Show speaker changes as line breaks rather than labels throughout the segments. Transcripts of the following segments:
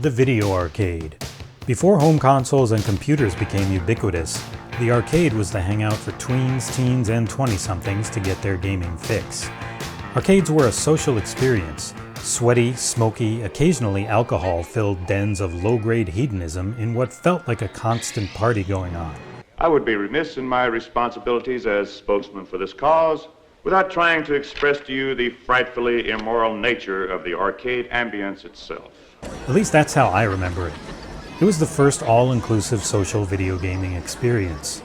The video arcade. Before home consoles and computers became ubiquitous, the arcade was the hangout for tweens, teens, and 20-somethings to get their gaming fix. Arcades were a social experience, sweaty, smoky, occasionally alcohol-filled dens of low-grade hedonism in what felt like a constant party going on.
I would be remiss in my responsibilities as spokesman for this cause without trying to express to you the frightfully immoral nature of the arcade ambience itself.
At least that's how I remember it. It was the first all-inclusive social video gaming experience.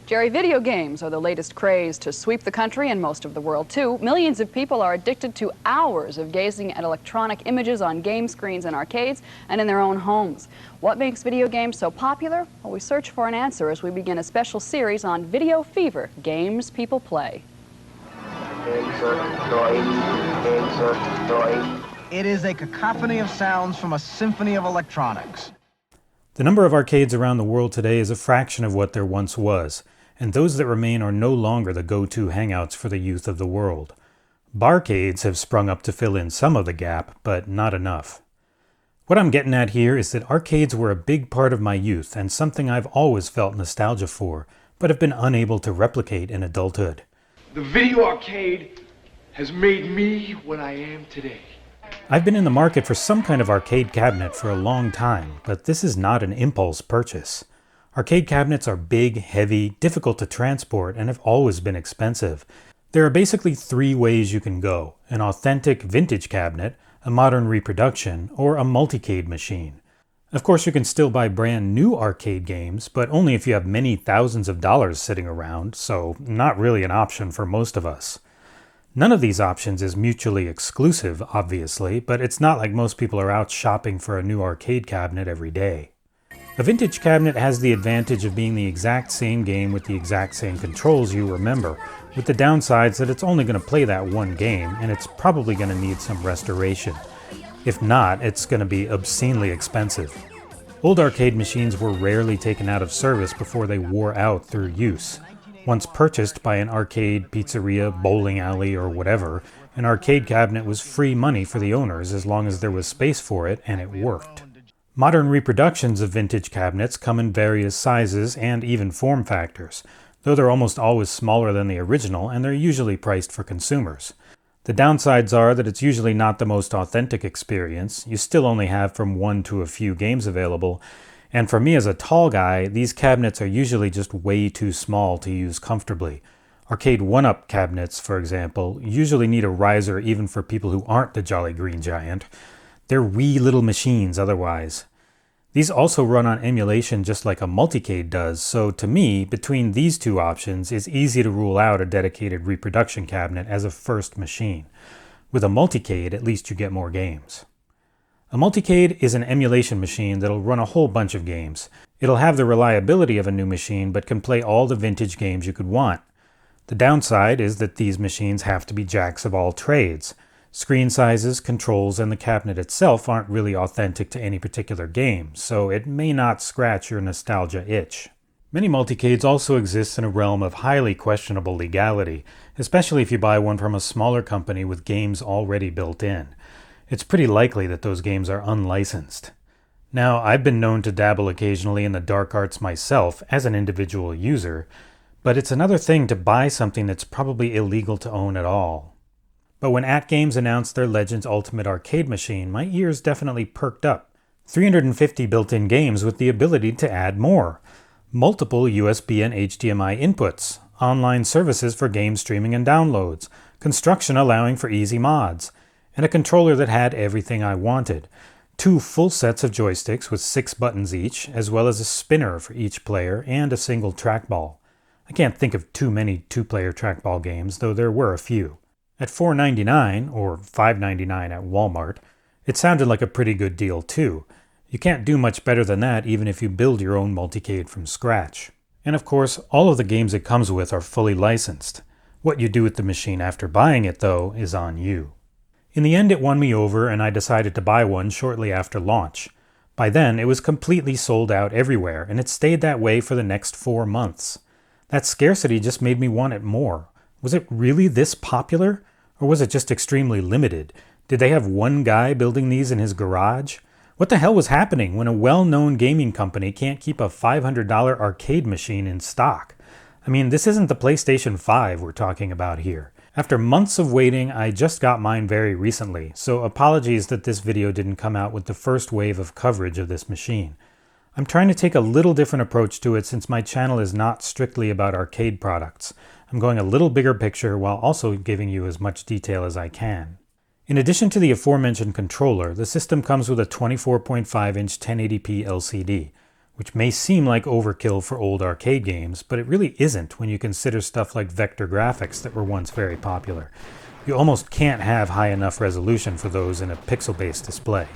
Jerry, video games are the latest craze to sweep the country and most of the world, too. Millions of people are addicted to hours of gazing at electronic images on game screens in arcades and in their own homes. What makes video games so popular? Well, we search for an answer as we begin a special series on Video Fever, games people play.
It is a cacophony of sounds from a symphony of electronics.
The number of arcades around the world today is a fraction of what there once was, and those that remain are no longer the go-to hangouts for the youth of the world. Barcades have sprung up to fill in some of the gap, but not enough. What I'm getting at here is that arcades were a big part of my youth and something I've always felt nostalgia for, but have been unable to replicate in adulthood.
The video arcade has made me what I am today.
I've been in the market for some kind of arcade cabinet for a long time, but this is not an impulse purchase. Arcade cabinets are big, heavy, difficult to transport, and have always been expensive. There are basically three ways you can go: an authentic vintage cabinet, a modern reproduction, or a multicade machine. Of course, you can still buy brand new arcade games, but only if you have many thousands of dollars sitting around, so not really an option for most of us. None of these options is mutually exclusive, obviously, but it's not like most people are out shopping for a new arcade cabinet every day. A vintage cabinet has the advantage of being the exact same game with the exact same controls you remember, with the downsides that it's only going to play that one game, and it's probably going to need some restoration. If not, it's going to be obscenely expensive. Old arcade machines were rarely taken out of service before they wore out through use. Once purchased by an arcade, pizzeria, bowling alley, or whatever, an arcade cabinet was free money for the owners as long as there was space for it and it worked. Modern reproductions of vintage cabinets come in various sizes and even form factors, though they're almost always smaller than the original and they're usually priced for consumers. The downsides are that it's usually not the most authentic experience. You still only have from one to a few games available, and for me as a tall guy, these cabinets are usually just way too small to use comfortably. Arcade 1-up cabinets, for example, usually need a riser even for people who aren't the Jolly Green Giant. They're wee little machines otherwise. These also run on emulation just like a multicade does, so to me, between these two options, it's easy to rule out a dedicated reproduction cabinet as a first machine. With a multicade, at least you get more games. A multicade is an emulation machine that'll run a whole bunch of games. It'll have the reliability of a new machine, but can play all the vintage games you could want. The downside is that these machines have to be jacks of all trades. Screen sizes, controls, and the cabinet itself aren't really authentic to any particular game, so it may not scratch your nostalgia itch. Many multicades also exist in a realm of highly questionable legality, especially if you buy one from a smaller company with games already built in. It's pretty likely that those games are unlicensed. Now, I've been known to dabble occasionally in the dark arts myself as an individual user, but it's another thing to buy something that's probably illegal to own at all. But when AtGames announced their Legends Ultimate Arcade machine, my ears definitely perked up. 350 built-in games with the ability to add more. Multiple USB and HDMI inputs. Online services for game streaming and downloads. Construction allowing for easy mods. And a controller that had everything I wanted. 2 full sets of joysticks with 6 buttons each, as well as a spinner for each player and a single trackball. I can't think of too many 2-player trackball games, though there were a few. At $4.99, or $5.99 at Walmart, it sounded like a pretty good deal too. You can't do much better than that even if you build your own multicade from scratch. And of course, all of the games it comes with are fully licensed. What you do with the machine after buying it, though, is on you. In the end, it won me over and I decided to buy one shortly after launch. By then, it was completely sold out everywhere, and it stayed that way for the next 4 months. That scarcity just made me want it more. Was it really this popular? Or was it just extremely limited? Did they have one guy building these in his garage? What the hell was happening when a well-known gaming company can't keep a $500 arcade machine in stock? I mean, this isn't the PlayStation 5 we're talking about here. After months of waiting, I just got mine very recently, so apologies that this video didn't come out with the first wave of coverage of this machine. I'm trying to take a little different approach to it since my channel is not strictly about arcade products. I'm going a little bigger picture while also giving you as much detail as I can. In addition to the aforementioned controller, the system comes with a 24.5-inch 1080p LCD, which may seem like overkill for old arcade games, but it really isn't when you consider stuff like vector graphics that were once very popular. You almost can't have high enough resolution for those in a pixel-based display.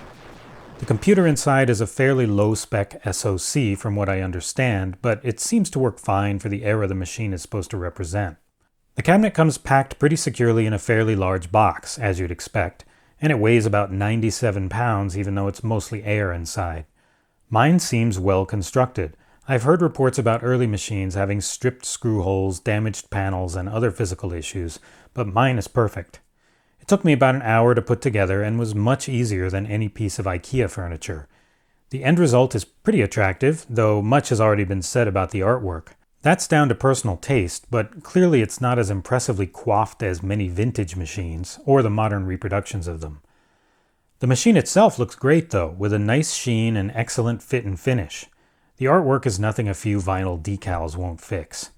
The computer inside is a fairly low-spec SoC from what I understand, but it seems to work fine for the era the machine is supposed to represent. The cabinet comes packed pretty securely in a fairly large box, as you'd expect, and it weighs about 97 pounds even though it's mostly air inside. Mine seems well constructed. I've heard reports about early machines having stripped screw holes, damaged panels, and other physical issues, but mine is perfect. It took me about an hour to put together and was much easier than any piece of IKEA furniture. The end result is pretty attractive, though much has already been said about the artwork. That's down to personal taste, but clearly it's not as impressively coiffed as many vintage machines, or the modern reproductions of them. The machine itself looks great though, with a nice sheen and excellent fit and finish. The artwork is nothing a few vinyl decals won't fix.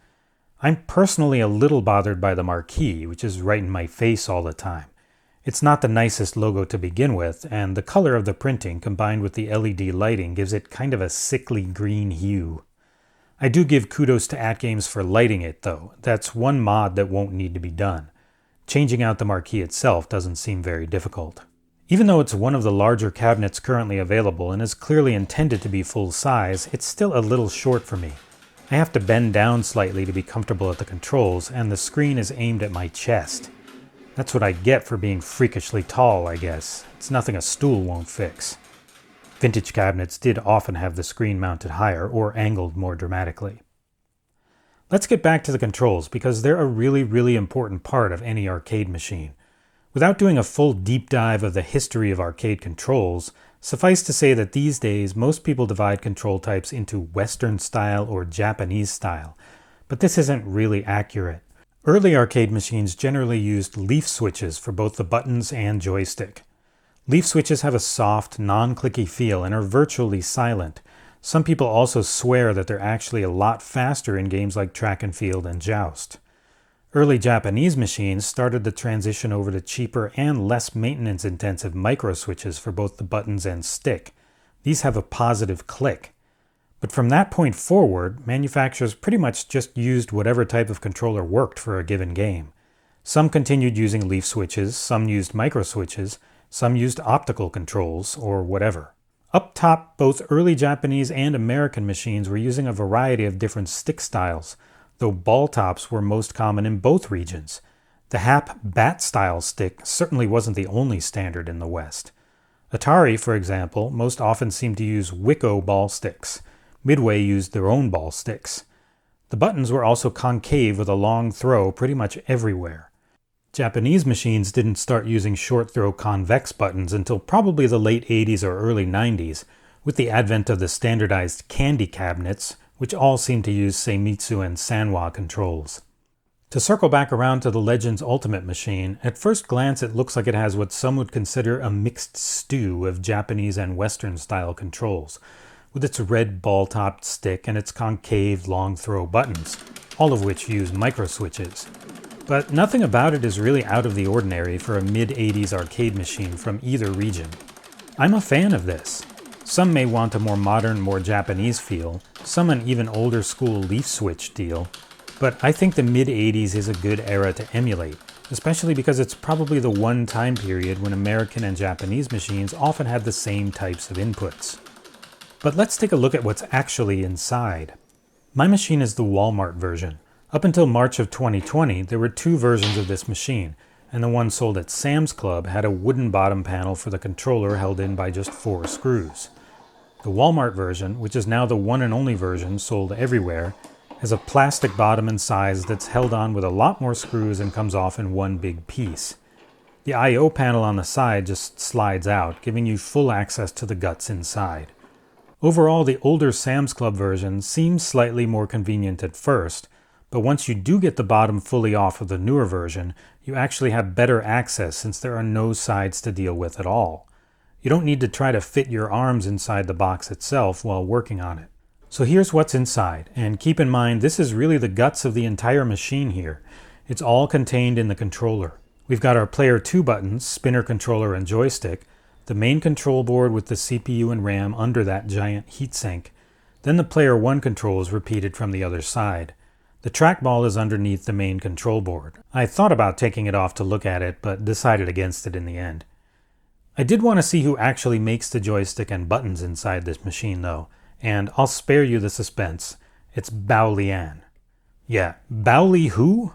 I'm personally a little bothered by the Marquee, which is right in my face all the time. It's not the nicest logo to begin with, and the color of the printing combined with the LED lighting gives it kind of a sickly green hue. I do give kudos to AtGames for lighting it though. That's one mod that won't need to be done. Changing out the Marquee itself doesn't seem very difficult. Even though it's one of the larger cabinets currently available and is clearly intended to be full size, it's still a little short for me. I have to bend down slightly to be comfortable at the controls, and the screen is aimed at my chest. That's what I get for being freakishly tall, I guess. It's nothing a stool won't fix. Vintage cabinets did often have the screen mounted higher or angled more dramatically. Let's get back to the controls because they're a really important part of any arcade machine. Without doing a full deep dive of the history of arcade controls, suffice to say that these days most people divide control types into Western style or Japanese style, but this isn't really accurate. Early arcade machines generally used leaf switches for both the buttons and joystick. Leaf switches have a soft, non-clicky feel and are virtually silent. Some people also swear that they're actually a lot faster in games like Track and Field and Joust. Early Japanese machines started the transition over to cheaper and less maintenance-intensive micro switches for both the buttons and stick. These have a positive click. But from that point forward, manufacturers pretty much just used whatever type of controller worked for a given game. Some continued using leaf switches, some used micro switches, some used optical controls, or whatever. Up top, both early Japanese and American machines were using a variety of different stick styles, though ball tops were most common in both regions. The Hap bat-style stick certainly wasn't the only standard in the West. Atari, for example, most often seemed to use Wicco ball sticks. Midway used their own ball sticks. The buttons were also concave with a long throw pretty much everywhere. Japanese machines didn't start using short-throw convex buttons until probably the late 80s or early 90s, with the advent of the standardized candy cabinets, which all seem to use Seimitsu and Sanwa controls. To circle back around to the Legends Ultimate machine, at first glance it looks like it has what some would consider a mixed stew of Japanese and Western-style controls, with its red ball-topped stick and its concave long-throw buttons, all of which use micro-switches. But nothing about it is really out of the ordinary for a mid-80s arcade machine from either region. I'm a fan of this. Some may want a more modern, more Japanese feel, some an even older school leaf switch deal, but I think the mid-80s is a good era to emulate, especially because it's probably the one time period when American and Japanese machines often had the same types of inputs. But let's take a look at what's actually inside. My machine is the Walmart version. Up until March of 2020, there were two versions of this machine, and the one sold at Sam's Club had a wooden bottom panel for the controller held in by just 4 screws. The Walmart version, which is now the one and only version sold everywhere, has a plastic bottom and sides that's held on with a lot more screws and comes off in one big piece. The I/O panel on the side just slides out, giving you full access to the guts inside. Overall, the older Sam's Club version seems slightly more convenient at first, but once you do get the bottom fully off of the newer version, you actually have better access since there are no sides to deal with at all. You don't need to try to fit your arms inside the box itself while working on it. So here's what's inside, and keep in mind this is really the guts of the entire machine here. It's all contained in the controller. We've got our Player 2 buttons, spinner controller and joystick, the main control board with the CPU and RAM under that giant heatsink, then the Player 1 controls repeated from the other side. The trackball is underneath the main control board. I thought about taking it off to look at it, but decided against it in the end. I did want to see who actually makes the joystick and buttons inside this machine though, and I'll spare you the suspense. It's Baolian. Yeah, Baoli who?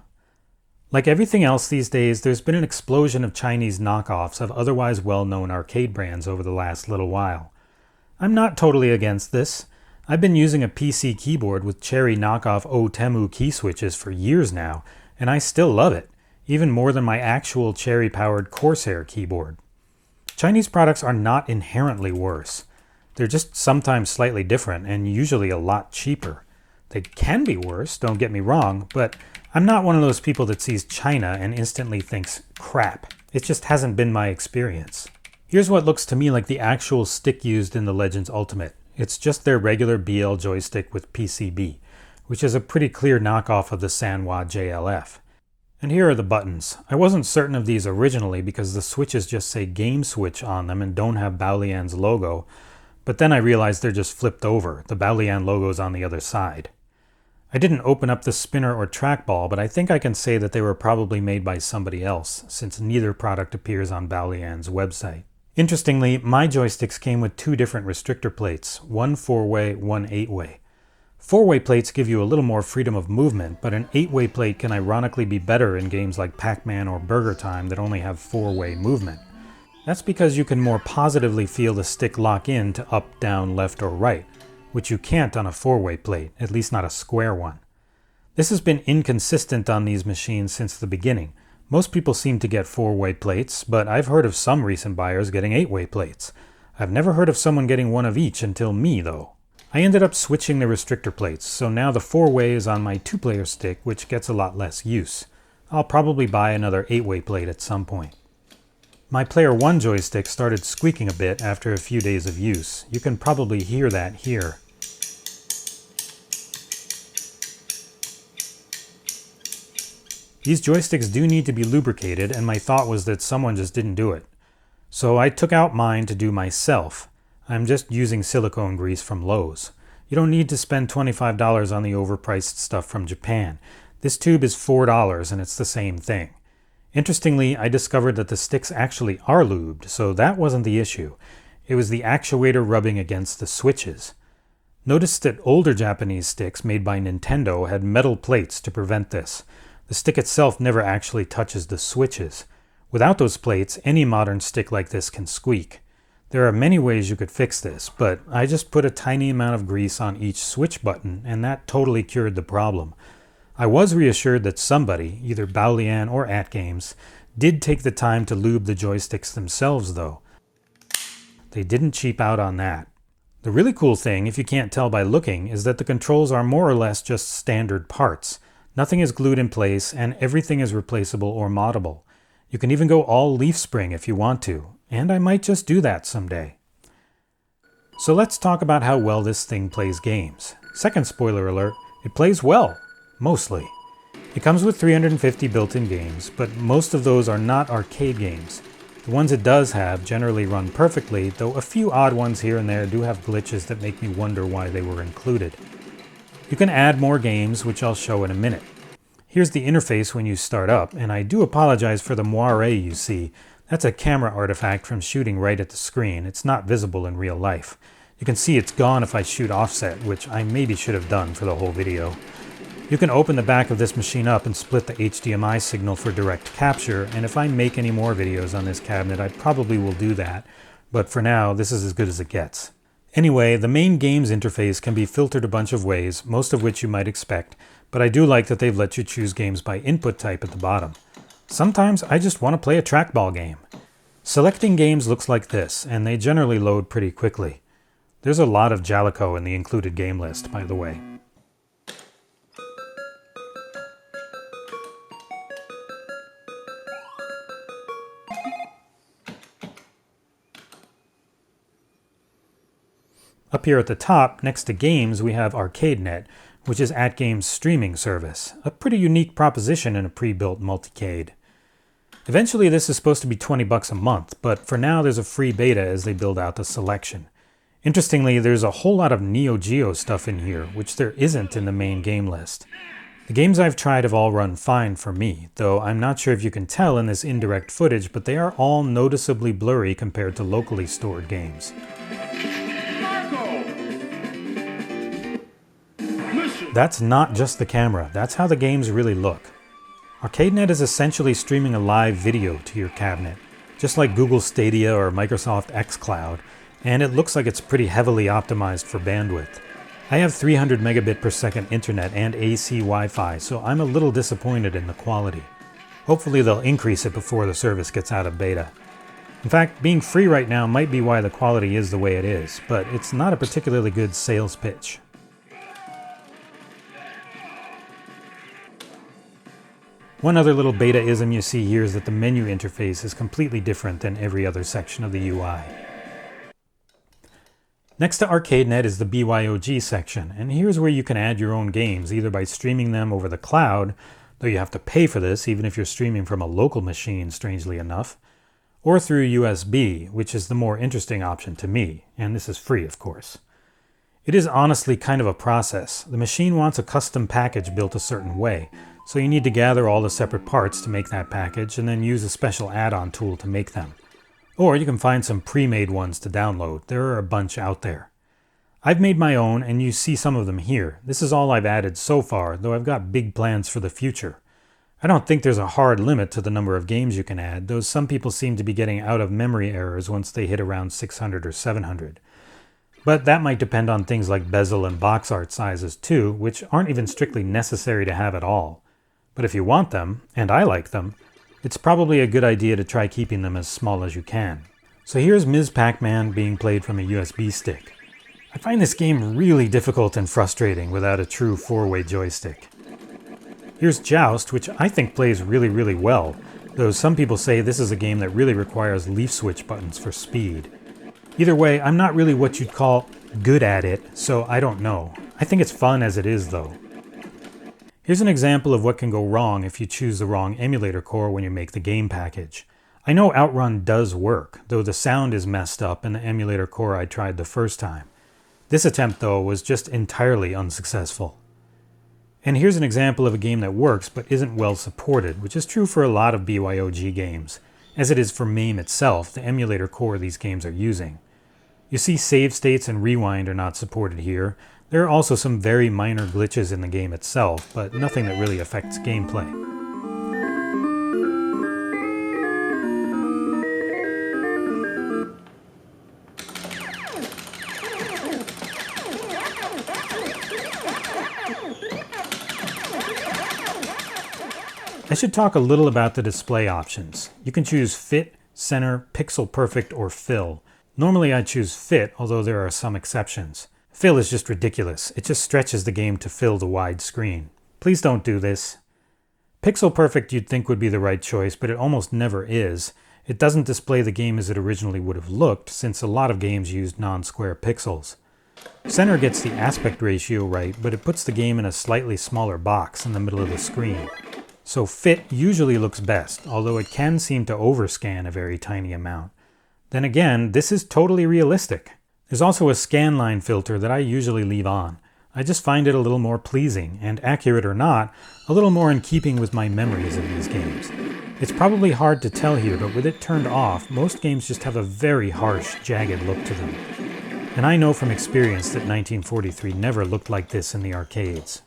Like everything else these days, there's been an explosion of Chinese knockoffs of otherwise well-known arcade brands over the last little while. I'm not totally against this. I've been using a PC keyboard with Cherry knockoff Otemu key switches for years now, and I still love it, even more than my actual Cherry-powered Corsair keyboard. Chinese products are not inherently worse. They're just sometimes slightly different and usually a lot cheaper. They can be worse, don't get me wrong, but I'm not one of those people that sees China and instantly thinks, crap. It just hasn't been my experience. Here's what looks to me like the actual stick used in the Legends Ultimate. It's just their regular BL joystick with PCB, which is a pretty clear knockoff of the Sanwa JLF. And here are the buttons. I wasn't certain of these originally because the switches just say Game Switch on them and don't have Baolian's logo, but then I realized they're just flipped over. The Baolian logo's on the other side. I didn't open up the spinner or trackball, but I think I can say that they were probably made by somebody else, since neither product appears on Baolian's website. Interestingly, my joysticks came with two different restrictor plates, one 4-way, one 8-way. 4-way plates give you a little more freedom of movement, but an 8-way plate can ironically be better in games like Pacman or Burger Time that only have 4-way movement. That's because you can more positively feel the stick lock in to up, down, left, or right, which you can't on a 4-way plate, at least not a square one. This has been inconsistent on these machines since the beginning. Most people seem to get 4-way plates, but I've heard of some recent buyers getting 8-way plates. I've never heard of someone getting one of each until me, though. I ended up switching the restrictor plates, so now the 4-way is on my 2-player stick, which gets a lot less use. I'll probably buy another 8-way plate at some point. My Player 1 joystick started squeaking a bit after a few days of use. You can probably hear that here. These joysticks do need to be lubricated, and my thought was that someone just didn't do it. So I took out mine to do myself. I'm just using silicone grease from Lowe's. You don't need to spend $25 on the overpriced stuff from Japan. This tube is $4 and it's the same thing. Interestingly, I discovered that the sticks actually are lubed, so that wasn't the issue. It was the actuator rubbing against the switches. Notice that older Japanese sticks made by Nintendo had metal plates to prevent this. The stick itself never actually touches the switches. Without those plates, any modern stick like this can squeak. There are many ways you could fix this, but I just put a tiny amount of grease on each switch button, and that totally cured the problem. I was reassured that somebody, either Baolian or AtGames, did take the time to lube the joysticks themselves though. They didn't cheap out on that. The really cool thing, if you can't tell by looking, is that the controls are more or less just standard parts. Nothing is glued in place, and everything is replaceable or moddable. You can even go all leaf spring if you want to, and I might just do that someday. So let's talk about how well this thing plays games. Second spoiler alert, it plays well. Mostly. It comes with 350 built-in games, but most of those are not arcade games. The ones it does have generally run perfectly, though a few odd ones here and there do have glitches that make me wonder why they were included. You can add more games, which I'll show in a minute. Here's the interface when you start up, and I do apologize for the moire you see. That's a camera artifact from shooting right at the screen. It's not visible in real life. You can see it's gone if I shoot offset, which I maybe should have done for the whole video. You can open the back of this machine up and split the HDMI signal for direct capture, and if I make any more videos on this cabinet, I probably will do that, but for now, this is as good as it gets. Anyway, the main games interface can be filtered a bunch of ways, most of which you might expect, but I do like that they've let you choose games by input type at the bottom. Sometimes I just want to play a trackball game. Selecting games looks like this, and they generally load pretty quickly. There's a lot of Jalico in the included game list, by the way. Up here at the top, next to games, we have ArcadeNet, which is AtGames' streaming service. A pretty unique proposition in a pre-built multicade. Eventually this is supposed to be $20 a month, but for now there's a free beta as they build out the selection. Interestingly, there's a whole lot of Neo Geo stuff in here, which there isn't in the main game list. The games I've tried have all run fine for me, though I'm not sure if you can tell in this indirect footage, but they are all noticeably blurry compared to locally stored games. That's not just the camera, that's how the games really look. ArcadeNet is essentially streaming a live video to your cabinet, just like Google Stadia or Microsoft xCloud, and it looks like it's pretty heavily optimized for bandwidth. I have 300 megabit per second internet and AC Wi-Fi, so I'm a little disappointed in the quality. Hopefully they'll increase it before the service gets out of beta. In fact, being free right now might be why the quality is the way it is, but it's not a particularly good sales pitch. One other little beta-ism you see here is that the menu interface is completely different than every other section of the UI. Next to ArcadeNet is the BYOG section, and here's where you can add your own games, either by streaming them over the cloud, though you have to pay for this even if you're streaming from a local machine, strangely enough, or through USB, which is the more interesting option to me, and this is free, of course. It is honestly kind of a process. The machine wants a custom package built a certain way, so you need to gather all the separate parts to make that package and then use a special add-on tool to make them. Or you can find some pre-made ones to download. There are a bunch out there. I've made my own and you see some of them here. This is all I've added so far, though I've got big plans for the future. I don't think there's a hard limit to the number of games you can add, though some people seem to be getting out of memory errors once they hit around 600 or 700. But that might depend on things like bezel and box art sizes too, which aren't even strictly necessary to have at all. But if you want them, and I like them, it's probably a good idea to try keeping them as small as you can. So here's Ms. Pacman being played from a USB stick. I find this game really difficult and frustrating without a true 4-way joystick. Here's Joust, which I think plays really well, though some people say this is a game that really requires leaf switch buttons for speed. Either way, I'm not really what you'd call good at it, so I don't know. I think it's fun as it is though. Here's an example of what can go wrong if you choose the wrong emulator core when you make the game package. I know Outrun does work, though the sound is messed up in the emulator core I tried the first time. This attempt, though, was just entirely unsuccessful. And here's an example of a game that works but isn't well supported, which is true for a lot of BYOG games, as it is for MAME itself, the emulator core these games are using. You see save states and rewind are not supported here. There are also some very minor glitches in the game itself, but nothing that really affects gameplay. I should talk a little about the display options. You can choose Fit, Center, Pixel Perfect, or Fill. Normally I choose Fit, although there are some exceptions. Fill is just ridiculous. It just stretches the game to fill the wide screen. Please don't do this. Pixel Perfect you'd think would be the right choice, but it almost never is. It doesn't display the game as it originally would have looked, since a lot of games used non-square pixels. Center gets the aspect ratio right, but it puts the game in a slightly smaller box in the middle of the screen. So Fit usually looks best, although it can seem to overscan a very tiny amount. Then again, this is totally realistic. There's also a scanline filter that I usually leave on. I just find it a little more pleasing, and accurate or not, a little more in keeping with my memories of these games. It's probably hard to tell here, but with it turned off, most games just have a very harsh, jagged look to them. And I know from experience that 1943 never looked like this in the arcades.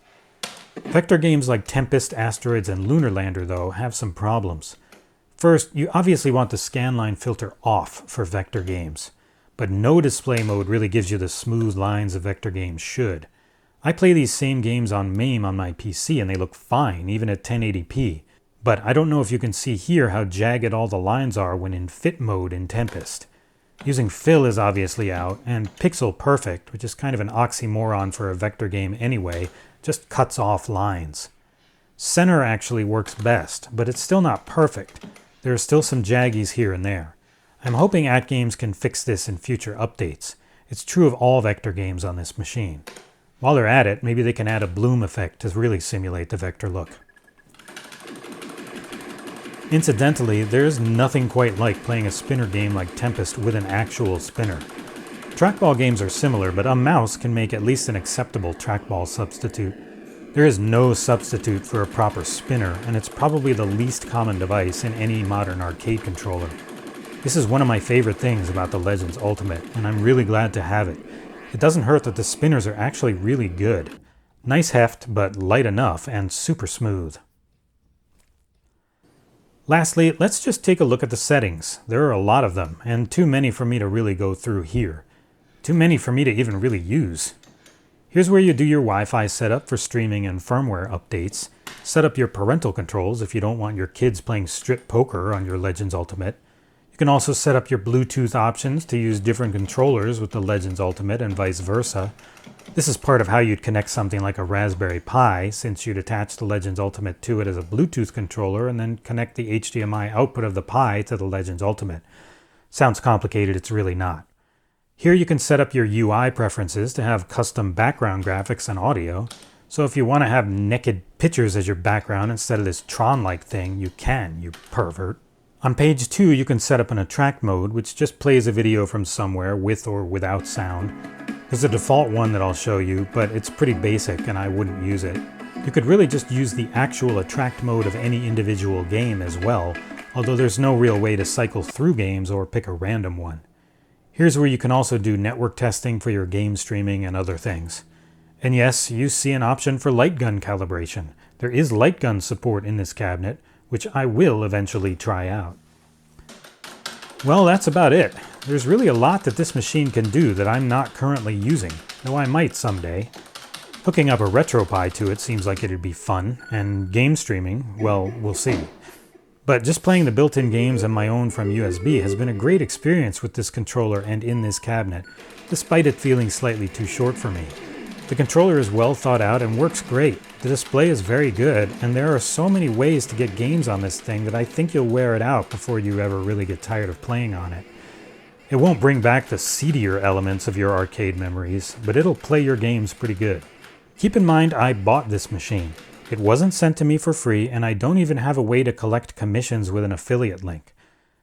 Vector games like Tempest, Asteroids, and Lunar Lander, though, have some problems. First, you obviously want the scanline filter off for vector games. But no display mode really gives you the smooth lines a vector game should. I play these same games on MAME on my PC and they look fine, even at 1080p. But I don't know if you can see here how jagged all the lines are when in fit mode in Tempest. Using fill is obviously out, and pixel perfect, which is kind of an oxymoron for a vector game anyway, just cuts off lines. Center actually works best, but it's still not perfect. There are still some jaggies here and there. I'm hoping AtGames can fix this in future updates. It's true of all vector games on this machine. While they're at it, maybe they can add a bloom effect to really simulate the vector look. Incidentally, there's nothing quite like playing a spinner game like Tempest with an actual spinner. Trackball games are similar, but a mouse can make at least an acceptable trackball substitute. There is no substitute for a proper spinner, and it's probably the least common device in any modern arcade controller. This is one of my favorite things about the Legends Ultimate, and I'm really glad to have it. It doesn't hurt that the spinners are actually really good. Nice heft, but light enough and super smooth. Lastly, let's just take a look at the settings. There are a lot of them, and too many for me to really go through here. Too many for me to even really use. Here's where you do your Wi-Fi setup for streaming and firmware updates. Set up your parental controls if you don't want your kids playing strip poker on your Legends Ultimate. You can also set up your Bluetooth options to use different controllers with the Legends Ultimate and vice versa. This is part of how you'd connect something like a Raspberry Pi, since you'd attach the Legends Ultimate to it as a Bluetooth controller and then connect the HDMI output of the Pi to the Legends Ultimate. Sounds complicated, it's really not. Here you can set up your UI preferences to have custom background graphics and audio. So if you want to have naked pictures as your background instead of this Tron-like thing, you can, you pervert. On page 2, you can set up an attract mode, which just plays a video from somewhere with or without sound. There's a default one that I'll show you, but it's pretty basic and I wouldn't use it. You could really just use the actual attract mode of any individual game as well, although there's no real way to cycle through games or pick a random one. Here's where you can also do network testing for your game streaming and other things. And yes, you see an option for light gun calibration. There is light gun support in this cabinet, which I will eventually try out. Well, that's about it. There's really a lot that this machine can do that I'm not currently using, though I might someday. Hooking up a RetroPie to it seems like it'd be fun, and game streaming, well, we'll see. But just playing the built-in games and my own from USB has been a great experience with this controller and in this cabinet, despite it feeling slightly too short for me. The controller is well thought out and works great. The display is very good, and there are so many ways to get games on this thing that I think you'll wear it out before you ever really get tired of playing on it. It won't bring back the seedier elements of your arcade memories, but it'll play your games pretty good. Keep in mind I bought this machine. It wasn't sent to me for free, and I don't even have a way to collect commissions with an affiliate link.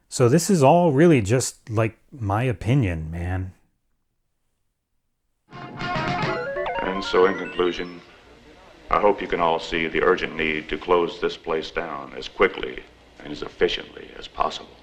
So this is all really just, like, my opinion, man.
And so in conclusion, I hope you can all see the urgent need to close this place down as quickly and as efficiently as possible.